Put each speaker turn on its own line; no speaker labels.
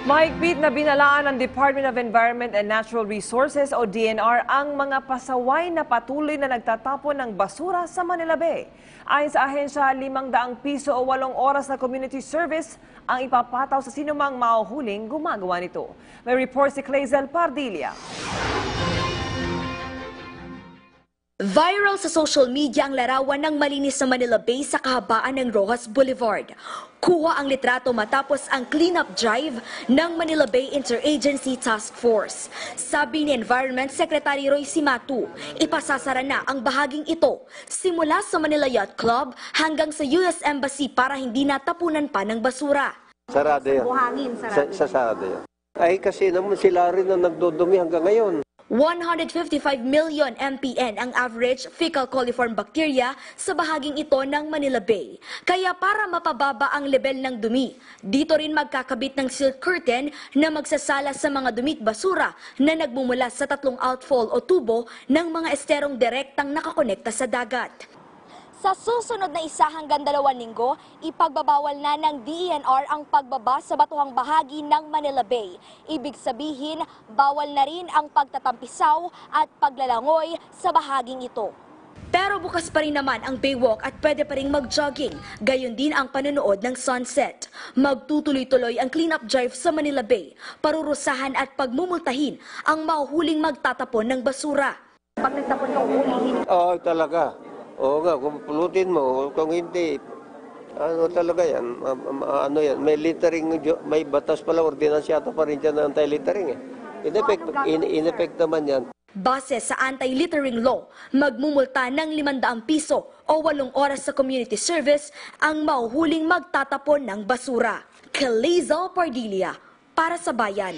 Mahigpit na binalaan ng Department of Environment and Natural Resources o DNR ang mga pasaway na patuloy na nagtatapon ng basura sa Manila Bay. Ayon sa ahensya, 500 piso o 8 oras na community service ang ipapataw sa sinumang mahuhuling gumagawa nito. May report si Clazel Pardilla.
Viral sa social media ang larawan ng malinis na Manila Bay sa kahabaan ng Rojas Boulevard. Kuha ang litrato matapos ang cleanup drive ng Manila Bay Interagency Task Force. Sabi ni Environment Secretary Roy Cimatu, ipasasara na ang bahaging ito simula sa Manila Yacht Club hanggang sa US Embassy para hindi natapunan pa ng basura.
Sarado yan.
Buhangin, sarado.
Sarado yan. Ay kasi naman sila rin ang nagdudumi hanggang ngayon.
155 million MPN ang average fecal coliform bacteria sa bahaging ito ng Manila Bay. Kaya para mapababa ang level ng dumi, dito rin magkakabit ng silk curtain na magsasala sa mga dumit basura na nagmumula sa 3 outfall o tubo ng mga esterong direktang nakakonekta sa dagat. Sa susunod na 1 hanggang 2 linggo, ipagbabawal na ng DENR ang pagbaba sa batuhang bahagi ng Manila Bay. Ibig sabihin, bawal na rin ang pagtatampisaw at paglalangoy sa bahaging ito. Pero bukas pa rin naman ang baywalk at pwede pa rin mag-jogging, gayon din ang panonood ng sunset. Magtutuloy-tuloy ang cleanup drive sa Manila Bay, parurusahan at pagmumultahin ang mahuhuling magtatapon ng basura.
Pag nagtapon ka, uhulihin.
Oo, talaga. Oo nga, kung pulutin mo, kung hindi, ano talaga yan, ano yan, may littering, may batas pala, ordinansya pa rin dyan ng anti-littering eh. In effect naman yan.
Base sa anti-littering law, magmumulta ng 500 piso o 8 oras sa community service ang mahuhuling magtatapon ng basura. Clazel Pardilla, para sa Bayan.